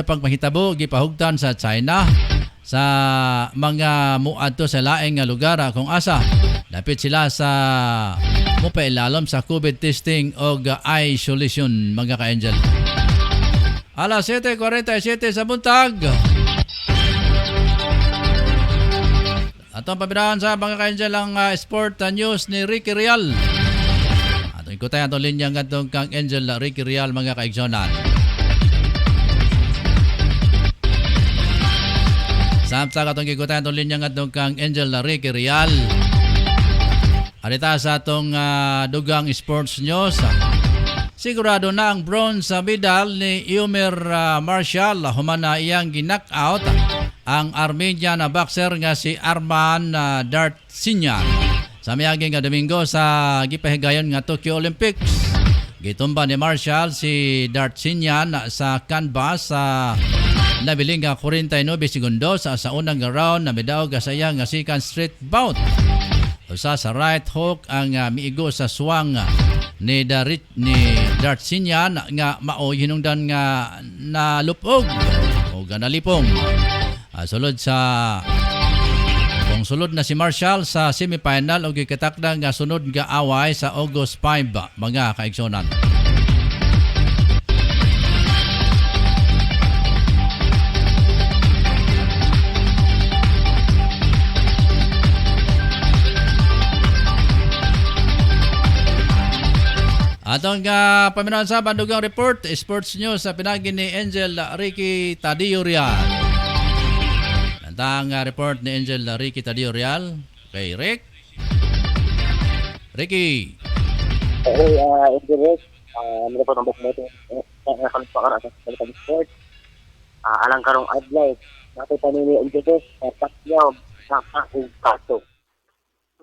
pagpahitabo gipahugtan sa China sa mga muadto sa laing lugar kung asa dapit sila sa mupailalom sa COVID testing o isolation mga ka-angel. Alas 7:47 sa buntag. Atong pabiraan sa mga ka-angel ang sport news ni Ricky Real. Atong ikutay atong linya ng atong kang Angel Ricky Real mga ka-igsonan. Samsa atong ikutay atong linya ng atong kang Angel Ricky Real. Arita sa atong dugang sports news. Sigurado na ang bronze medal ni Eumir Marshall human na iyang ginak-out ang Armenian na boxer nga si Arman Dartsinyan sa miaging Domingo sa gipahigayon nga Tokyo Olympics. Gitumba ni Marshall si Dartsinyan sa canvas sa nabiling 49 segundos sa unang round na midaog sa iyang second straight bout. Usa sa right hook ang miigo sa swang ni Dartsinyan nga mao hinungdan nga nalupog o ganalipong. Sulod na si Marshall sa semifinal o gikatakda nga sunod nga away sa August 5 mga kaigsonan. Atong paminawan sa bandugang report, sports news sa pinagi ni Angel Ricky Tadio Real. Nantang report ni Angel Ricky Tadio Real. Okay, Ricky. Okay, Angel Rick. Mga po nabok mo ito, kanuspaan sa Philippine Sports. Alang karong adlaw, nato panini ang Diyos, Pacquiao, Saka, ug Kaso.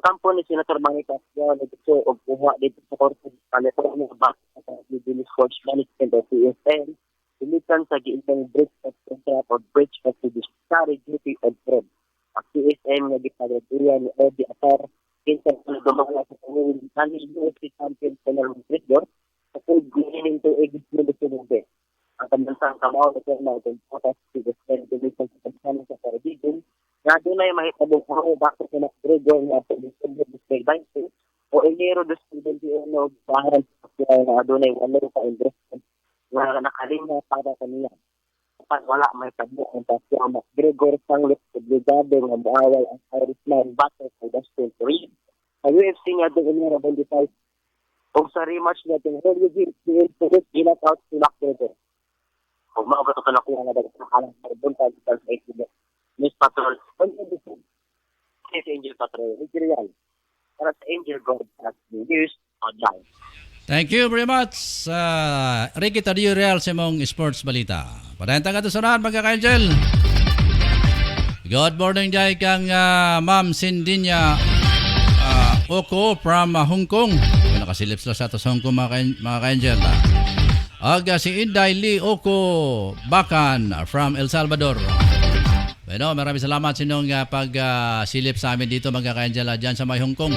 Ang kampo ni Senator Manny Pacquiao, nagdito og buha dito sa Korte ng California, base sa Philippine Sports Management o PSM, pilitan sa giintang breach of contract or breach of fiduciary duty of fraud. Ang PSM nga gipagaduya ni Eddie Atar, kinsa na dumala sa panguling kanil UFC champion Conor McGregor, sa pag-guhiling to egis mo sa nube. Ang pambansang kamao na siya na itong potas si Despen Delisan sa pagsanin sa Caribbean, na doon ay mahitabong kung bakit si McGregor na pag-December 2020 o Enero 2021 sa harang sa Pacquiao na doon ay wala pa investment na nakalinga para kaniya. Kapag wala may tabo ang Pacquiao McGregor sanglit obligado nga maawal ang Irishman battle sa Dustin Reed. Sa UFC nga doon Enero 25 o sa rematch nga doon Hollywood ginat out si McGregor. Kung maagot ito na kuha nga dagat na halang sa doon sa 8 Miss Patrol, si Angel Patrol, Real. Para sa Angel God, at News Online. Thank you very much, Ricky Tadio Real sa mong sports balita. Padayantang ka to sa lahat, magkaka-Angel. Good morning, jay kang Ma'am Cindinia Oko from Hong Kong. Nakasilip sila sa Hong Kong, mga ka-Angel. Si Inday Lee Oko Bakan from El Salvador. Bueno, maraming salamat sa inyong pag-silip sa amin dito, mga ka-Angel, dyan sa may Hong Kong.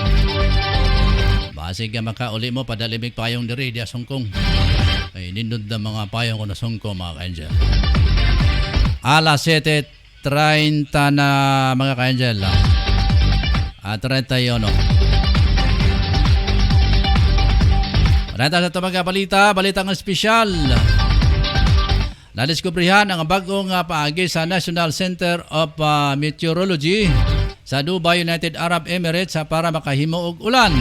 Basig makauli mo, padalimig payong diri diya sa Hong Kong. Ay, nindod na mga payong ko na sa Hong Kong, mga ka-Angel. Alas 7:30 na, mga ka-Angel. 31. Marita sa ito mga balitang espesyal. Nadiskubrihan ang bagong paagi sa National Center of Meteorology sa Dubai, United Arab Emirates para makahimo og ulan.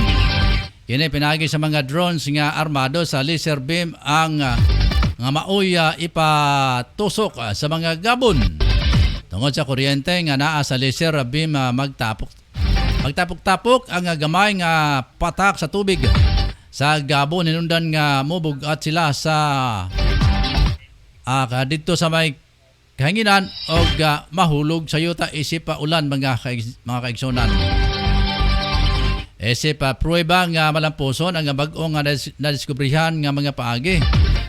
Kini pinagi sa mga drones nga armado sa laser beam ang nga maoy ipatusok sa mga gabon. Tungod sa kuryente nga naa sa laser beam magtapok-tapok ang gamay nga patak sa tubig sa gabon. Hinundan nga mubugat sila sa dito sa may kahanginan o mahulog sa yuta isip ulan, mga kaigsonan. Isip prueba nga malampuson ang bag-ong nadiskubrihan nga mga paagi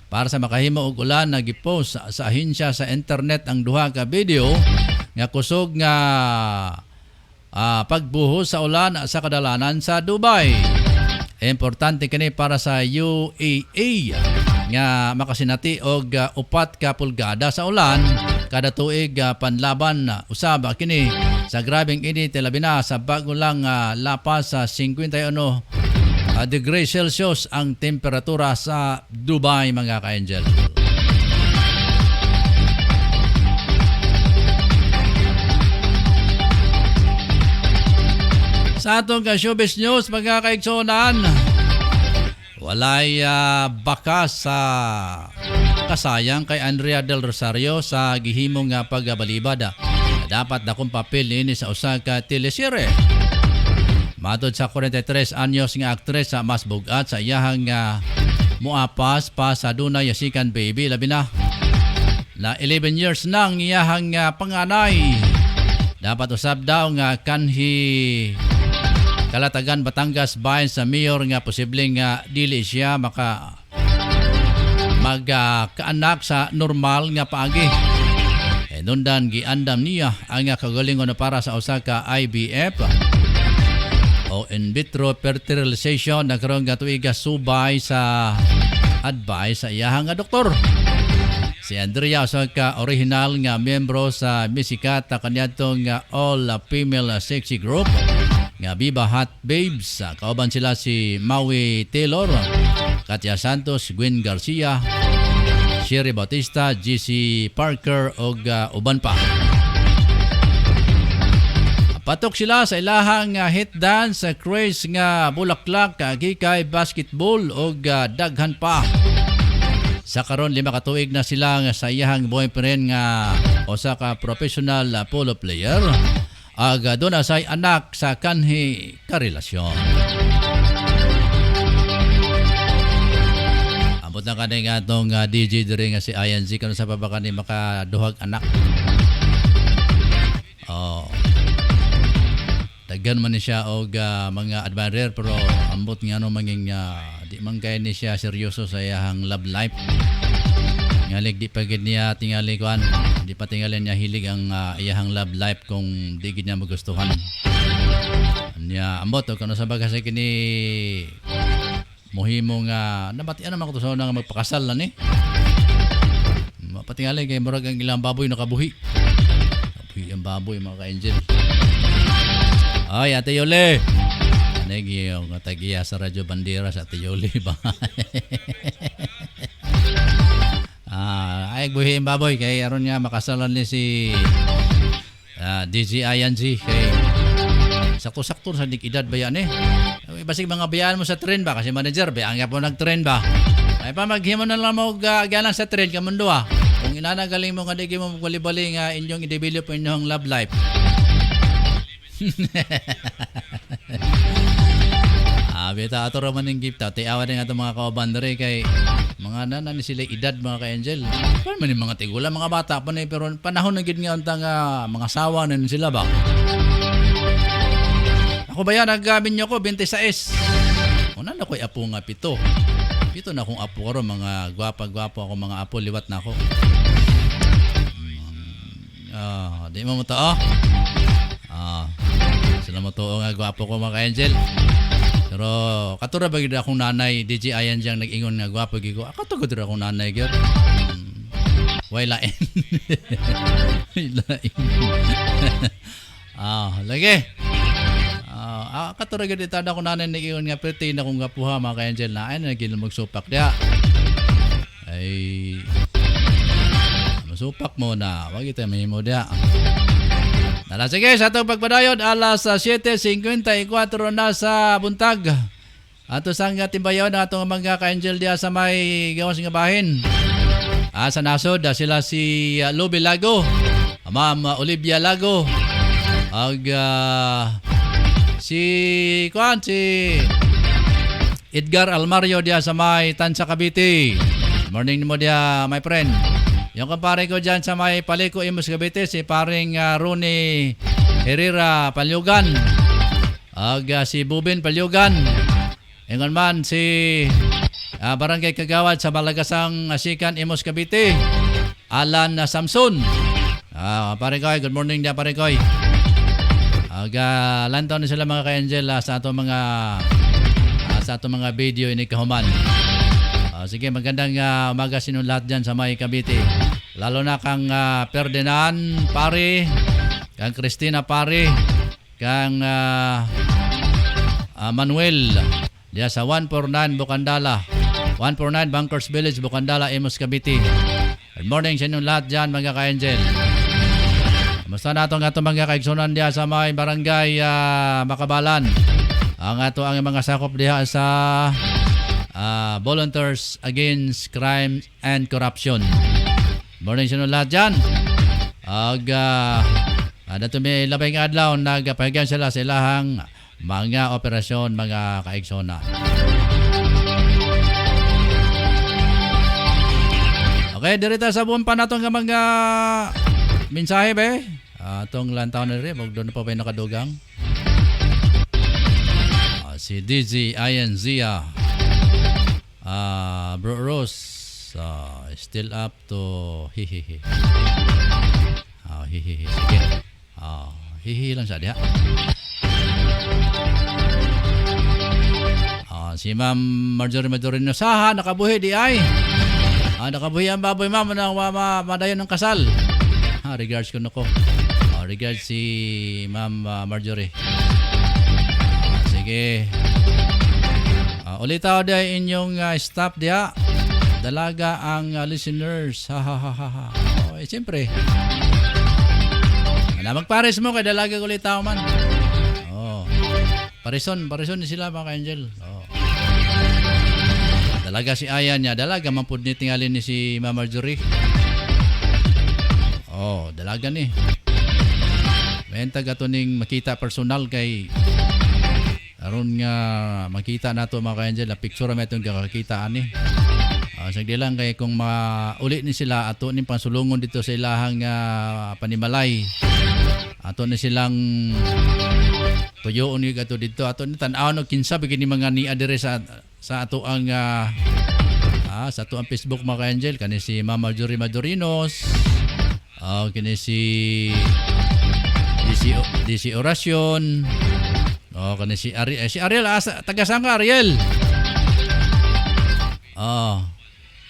para sa makahimo og ulan. Nagipost sa ahinsya sa internet ang duha ka video nga kusog nga pagbuhos sa ulan sa kadalanan sa Dubai. Importante kini para sa UAE nga makasinati og 4 ka pulgada sa ulan kada tuig panlaban usab kini sa grabeng init labi na sa bago lang lapas sa 51 degrees Celsius ang temperatura sa Dubai, mga ka-Angel. Sa atong showbiz news, mga kaigsonan, walay bakas sa kasayang kay Andrea Del Rosario sa gihimong pagbalibad. Dapat dakong papel ni sa usa ka teleserye. Matod sa 43 anyos nga aktres sa mas bugat sa iyahang muapas pa sa dunay yasikan baby labi na 11 years nang iyahang panganay. Dapat usab daw nga kanhi Kalatagan Batangas bahin sa mayor nga posibleng dili siya magkaanak sa normal nga paagi. Nundan giandam niya ang kagalingon para sa usa ka IVF o in vitro fertilization na karon nga tuiga subay sa advice sa iyahang doktor. Si Andrea usa ka original nga miyembro sa misikat kaniadtong all-female sexy group nga Viva Hot Babes. Kauban sila si Maui Taylor, Katia Santos, Gwen Garcia, Sherry Bautista, GC Parker o uban pa. Patok sila sa ilahang hit dance craze nga bulaklak gikay basketball o daghan pa. Sa karon 5 ka tuig na sila nga sa iyahang boyfriend nga usa ka professional polo player. Doon asay anak sa kanhi karelasyon. Amot lang kani nga atong DJ diri nga si Ian Z kano sa baba kani makaduhag anak. Oh. Daghan man ni siya og mga admirer pero ambot nga no manging di man kay ni siya seryoso sa iyang love life. Ngalig di pa gid niya tingali kuan, di pa tingali niya hilig ang iyang love life kung di gid niya magustuhan. Nya ambot og kano sa baga sa kini mohimo nga nabatian naman ko to sa nga magpakasal na ni. Mapatingali kay murag ang ilang baboy nakabuhi. Kabuhi ang baboy mga ka-angel. Ay, Ate Yoli. Anegi yung tagiya sa Radyo Bandera sa Ate Yoli ba? Ay, buhi ang baboy. Kaya aron niya makasalan ni si DJ Ian Z. Kaya sakto-sakto sa edad ba yan eh? Basig mga bayaan mo sa tren ba? Kasi manager, bayaan nga po nag-tren ba? Ay pa maghimo na lang mo galang sa tren kamundo ah. Kung inanagaling mo nga di mo bali-bali nga inyong i-develop inyong love life. Bita ato raman ng gift ti awan nga itong mga kauban dere kay mga nanan sila edad mga ka-angel. Paano man yung mga tigula mga bata pa na pero panahon na gid nga untang mga sawa na sila ba. Ako ba yan naggamin nyo ko 26. Una na ko'y apo nga 7 na akong apo ko mga gwapa-gwapo ako mga apo liwat na ako. Di mo mo to sila mo to nga gwapo ko mga ka-angel. Pero katura ba gid akong nanay DJ Ian diyang nag-ingon nga gwapo gid ko. Kato gid akong nanay gyud. Way lain. Lagi. Katura gid tada akong nanay nag-ingon nga pretty na kong gwapuha mga ka-angel na ay nagil magsupak dia. Ay masupak mo na. Wag ito mahimo dia. Nala sige, sa itong pagpadayod, alas 7:54 na sa buntag. Ato sang timbayaw na itong mga ka-angel diya sa may gawas nga bahin. Sa nasod, sila si Luby Lago, Ma'am Olivia Lago, ag si Edgar Almario diya sa may Tansa Cavite. Morning mo diya, my friend. Yung kumpare ko dyan sa may Paliko Imus Cavite, si paring Ronnie Herrera Palyugan. Si Bubin Palyugan. Ingon man si Barangay Kagawad sa Malagasang Sikan Imus Cavite, Alan Samson. Pare koy, good morning dia pare koy. Lantaw na sila mga ka-angel sa ato mga video ini kahuman. Sige, magandang umaga sa inyo lahat dyan sa may Cavite. Lalo na kang Ferdinand Pare, kang Christina Pare, kang Manuel diya sa 149 Bukandala, 149 Bankers Village, Bukandala, Imus, Cavite. Good morning sa inyo lahat dyan mga ka-angel. Basta na itong mga kaigsunan diya sa may barangay Makabalan. Ang mga sakop diya sa Volunteers Against Crime and Corruption. Morning sa lahat dyan. Dato may labing adlaw nagpahigan sila sa ilahang mga operasyon mga kaigsona. Okay, dirita sa buwan pa natin mga mensahe be. Itong lantaw na rin, doon na pa ba yung nakadugang? Si DJ Ian Zia. Bro Rose still up to hihihi. Hihihi. Sige. Hihihi lang siya diha. Si Ma'am Marjorie Madurino Saha nakabuhi di ay. Nakabuhi ang baboy ma'am nang madayon ng kasal. Regards ko nako. Regards si Ma'am Marjorie. Sige. Ulitaw dia inyong staff dia. Dalaga ang listeners. Siyempre. Magpares mo kay dalaga ulitaw man. Parison ni sila mga ka-angel. Dalaga si Ayan niya. Dalaga mampud ni tingalin ni si Ma'am Marjorie. Dalaga ni. Benta gato ning makita personal kay aron nga makita nato mga ka-angel na picture may itong kakakitaan ni. Sagdi lang kay kung mauli ni sila ato ni pansulungon dito sa ilahang panimalay. Ato ni silang tuyoon ni ato dito. Ato ni tan-aw no kinsa bigini mga ni adire sa ato ang sa ato ang Facebook mga ka-angel kani si Mama Jory Madurinos. Kani si DC Oracion. Kani si Ariel taga saan ka Ariel?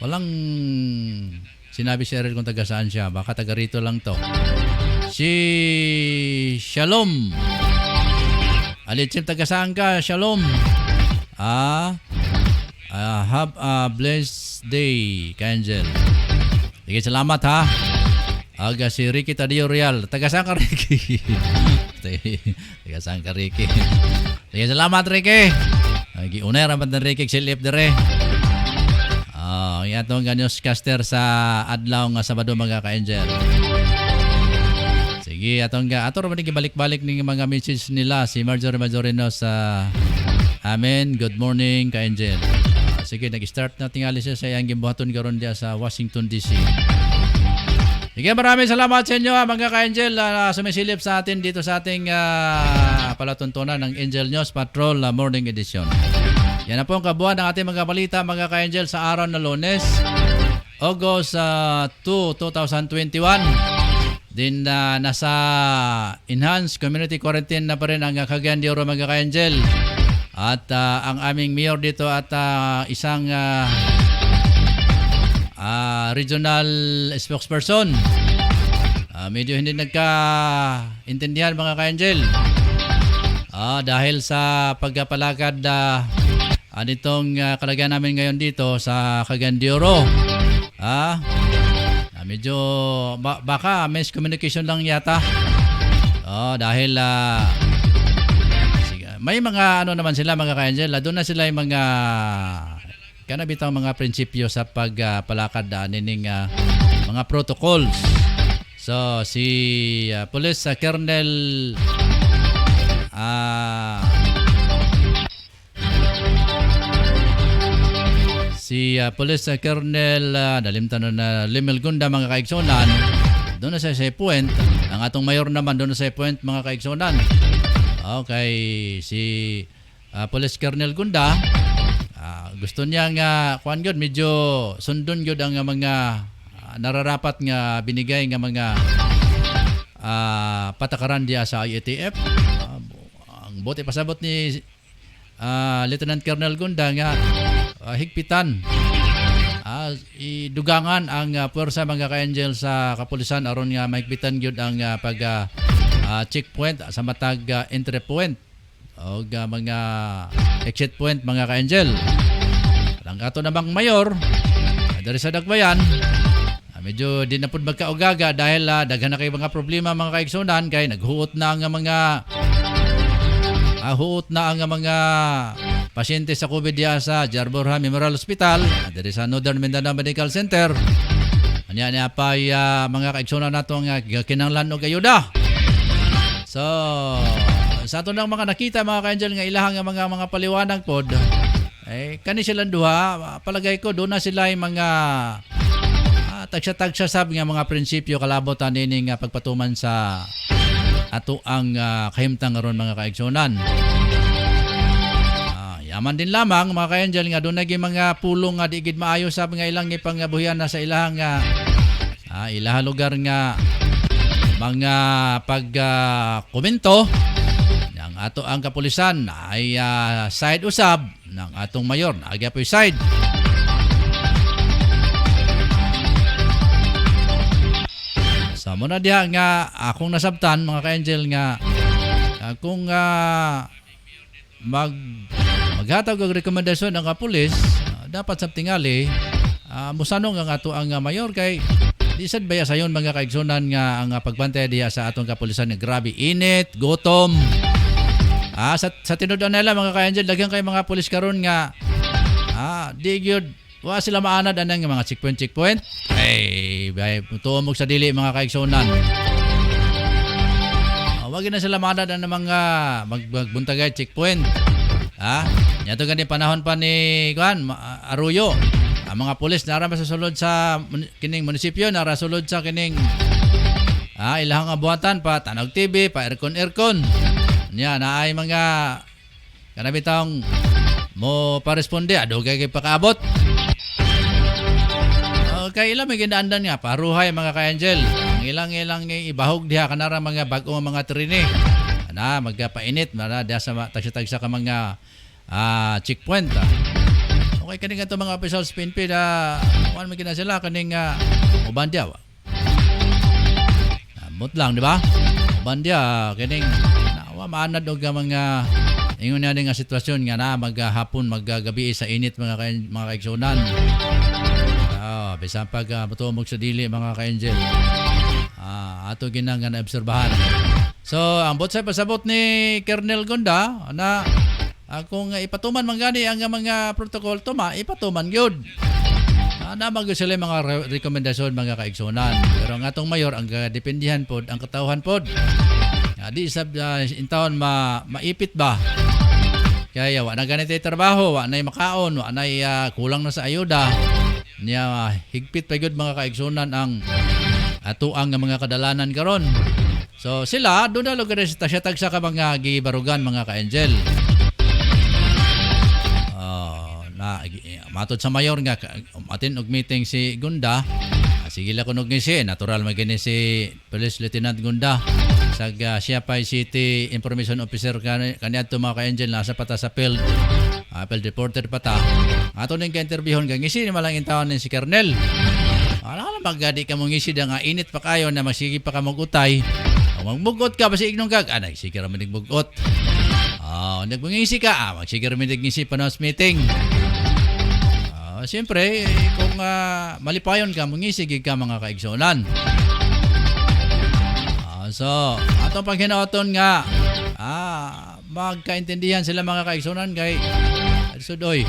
Walang sinabi si Ariel kung taga saan siya. Baka taga rito lang to. Si Shalom. Alitsim, taga saan ka? Shalom. Have a blessed day, Angel. Sige, salamat ha. Aga si Ricky Tadio Real. Taga saan ka, Ricky? Taga saan ka, Ricky? Sige, salamat, Ricky. Giunay raman ng Ricky silip dere. Itong newscaster sa adlaw nga Sabado mga ka-angel. Sige, ato raman balik-balik ng mga message nila si Marjorie Majorino sa amen. Good morning ka-angel. Sige, nag-start na tingali siya sa iyang gimbuhaton karon dia sa Washington DC. Sige, maraming salamat sa inyo mga ka-angel sumisilip sa atin dito sa ating palatuntunan ng Angel News Patrol Morning Edition. Yan na po ang kabuuan ng ating mga balita mga ka-angel sa araw na Lunes, August 2, 2021. Din nasa Enhanced Community Quarantine na pa rin ang Cagayan de Oro mga ka-angel. At ang aming mayor dito at isang regional spokesperson. Medyo hindi nagka-intindihan mga ka-angel. Dahil sa pagpalakad nitong kalagayan namin ngayon dito sa Cagayan de Oro. Medyo baka miscommunication lang yata. Dahil may mga naman sila mga ka-angel. Doon na sila yung mga kanabitang mga prinsipyo sa pagpalakad nining mga protocols. So si Police Colonel Police Colonel nalimtan na Limel Gunda mga kaigsonan doon na sa point. Ang atong mayor naman doon na sa point mga kaigsonan. Okay, si Police Colonel Gunda gusto niya nga kuan gyud medyo sundon gyud ang mga nararapat nga binigay nga mga patakaran diya sa IATF. Ang bote pasabot ni Lieutenant Colonel Gunda nga higpitan idugangan ang puwersa mga ka-angel sa kapulisan aron nga mahigpitan gyud ang pag checkpoint sa matag entry point o mga exit point mga ka-angel. Ang ato namang mayor dari sa Dagbayan medyo di na pud magkaugaga dahil daghan na kay mga problema mga kaigsunan kay naghuot na ang mga pasyente sa COVID diya sa Jarborha Memorial Hospital dari sa Northern Mindanao Medical Center. Anya pa mga kaigsunan nato nga kinahanglan og ayuda. So sa ato nang mga nakita mga ka-angel nga ilahang mga paliwanag pod kani silang duha palagay ko doon na sila yung mga tagsa sab nga mga prinsipyo kalabot ani nga pagpatuman sa ato ang kahimtang aron mga kaigsunan. Yaman din lamang mga ka-angel nga doon naging mga pulong nga digid maayo sab nga ilang ipangbuhian na sa ilahang ilaha lugar nga mga pagkomento ng ato ang kapulisan ay side usab ng atong mayor na agyapoy side. Sa muna diha nga akong nasabtan mga ka-angel nga kung maghatag og rekomendasyon ang kapulis dapat sa tingali musanong ang ato ang mayor kay di sad baya sayon mga kaigsunan nga ang pagbantay diha sa atong kapulisan nga grabe init, gutom. Sa tinud-an nila mga ka-angel daghang kay mga pulis karon nga di gyud wa sila maanad anang mga checkpoint. Tuomog sa dili mga kaigsunan. Wag na sila maanad ang mga magbuntagay checkpoint. Yato gani panahon pa ni Arroyo. ang mga pulis nara masasulod sa kining munisipyo, nara sulod sa kining ilahang abuhatan pa Tanog TV, pa aircon. Nya naay mga kanabitang mo paresponde adugay kay pakaabot. Okay, ilang may ginaandan nga paruhay mga ka-angel. Ang ilang ibahog diha kanara mga bag-ong mga trini. Ana magpainit mara diha sa tagsa ka mga checkpoint. Okay kaning ato mga officials PNP na wan may gina sila kaning ubandia. Mut lang di ba? Ubandia kaning nawa maanad og mga ingon na nga sitwasyon nga na maghapon maggagabi sa init mga kaigsunan. Bisan pag matumog sa dili mga ka-angel. Ato ginang nga naobserbahan. So, ang botsay pasabot ni Colonel Gunda na kung ipatuman man gani ang mga protocol tuma, ipatuman gyud. Na mag sila mga rekomendasyon mga kaigsunan. Pero ang atong mayor ang dependihan pod ang katawhan pod. Di sab intawon maipit ba. Kaya wa na ganito trabaho, wa na makaon, wa na kulang na sa ayuda. Niya higpit pa gyud mga kaigsunan ang atuang nga mga kadalanan karon. So sila do na lugar sa tagsa ka mga gibarugan mga ka-angel. Matod sa mayor nga atin og meeting si Gunda. Sige la kunog ni si natural magini si Police Lieutenant Gunda. Sag siya pa City Information Officer kaniadto mga ka-angel nasa pata sa field. Field reporter pata. Ato ning ka-interviewon kang ngisi ni malang intawon ni si Colonel. Ala magadi ka mong ngisi nga init pa kayo na magsige pa ka magutay. Magmugot ka basi ignong kag anay sige ra manig mugot. Nagmungisi ka magsige ra manig ngisi pa sa meeting. Siyempre kung malipayon ka mungisi ka mga kaigsunan. So atong paghinauton nga magkaintindihan sila mga kaigsunan kay sudoy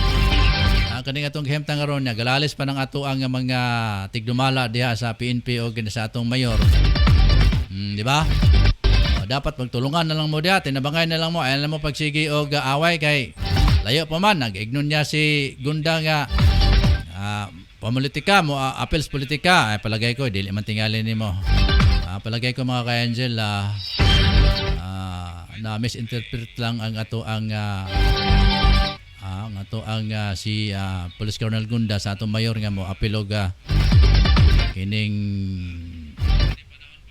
kaning atong hemtang karon nya galalis pa ng ato ang mga tigdumala diha sa PNP o sa atong mayor. Di ba? Dapat magtulungan na lang mo diha, tinabangay na lang mo, ayan mo pagsigi og away kay layo pa man nag-ignon niya si Gunda nga pamulitika mo appeals politika ay palagay ko dili man tingali nimo. Palagay ko mga ka-angel na misinterpret lang ang ato ang si Police Colonel Gunda sa atong mayor nga mo apilog kining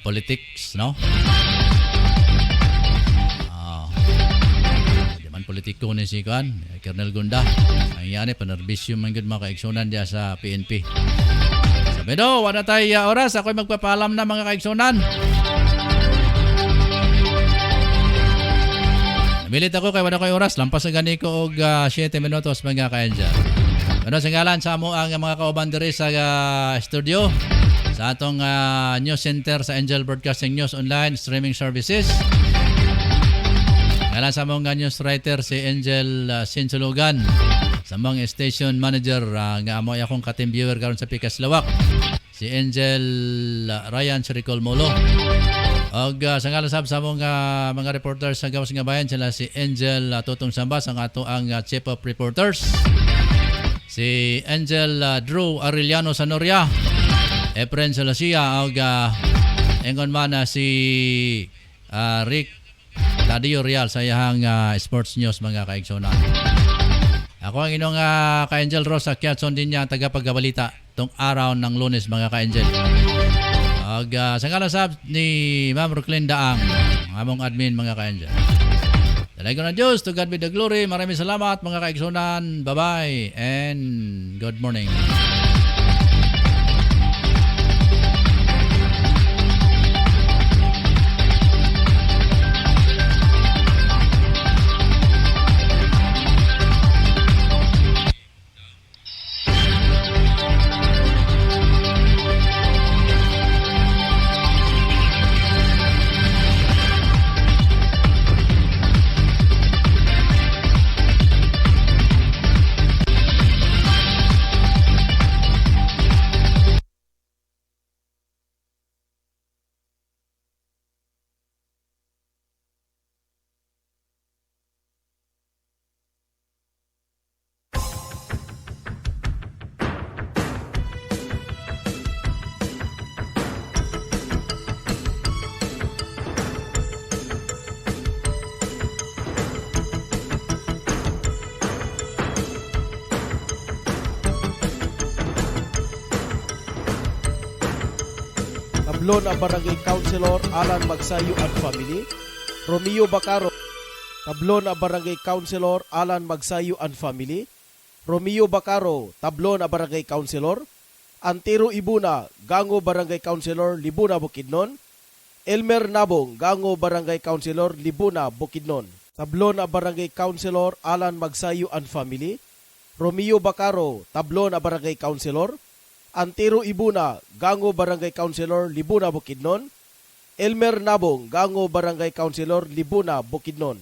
politics, no? Di man politiko ni si Colonel Gunda. Ang yani panerbisyo man gud mga kaigsunan diya sa PNP. Sabi do, wala tayo oras. Ako'y magpapaalam na mga kaigsunan. Namilit ako kay wala ko'y oras. Lampas na gani ko og 7 minutos mga ka-angel. Ano sa ngalan sa mo ang mga kauban diri sa studio sa atong news center sa Angel Broadcasting News Online Streaming Services. Ngalan sa mga news writer si Angel Sinsulugan. Sa mga station manager nga amo akong ka-team viewer karon sa Pikas Lawak. Si Angel Ryan Siricol Molo. Og sa ngalan sa mga reporters sa Gawas nga Bayan sila si Angel Tutong Sambas ang ato ang chief of reporters. Si Angel Drew Arellano Sanoria. Efren Salasia og engon man si Rick Tadio Real sa iyang sports news mga kaigsunan. Ako ang inyong ka-Angel Rosa Kiatson din niya tagapagbalita tong araw ng Lunes mga ka-Angel. Sa ngalasab ni Ma'am Rocklin Daang, among admin mga ka-Angel. Dalay ko na Diyos, to God be the glory. Maraming salamat mga kaigsunan. Bye-bye and good morning. Tablon a Barangay Councilor Alan Magsayo and Family. Romeo Bacaro, Tablon a Barangay Councilor Alan Magsayo and Family. Romeo Bacaro, Tablon a Barangay Councilor. Antero Ibuna, Gango Barangay Councilor, Libuna, Bukidnon. Elmer Nabong, Gango Barangay Councilor, Libuna, Bukidnon. Tablon a Barangay Councilor Alan Magsayo and Family. Romeo Bacaro, Tablon a Barangay Councilor. Antero Ibuna, Gango Barangay Councilor, Libuna, Bukidnon. Elmer Nabong, Gango Barangay Councilor, Libuna, Bukidnon.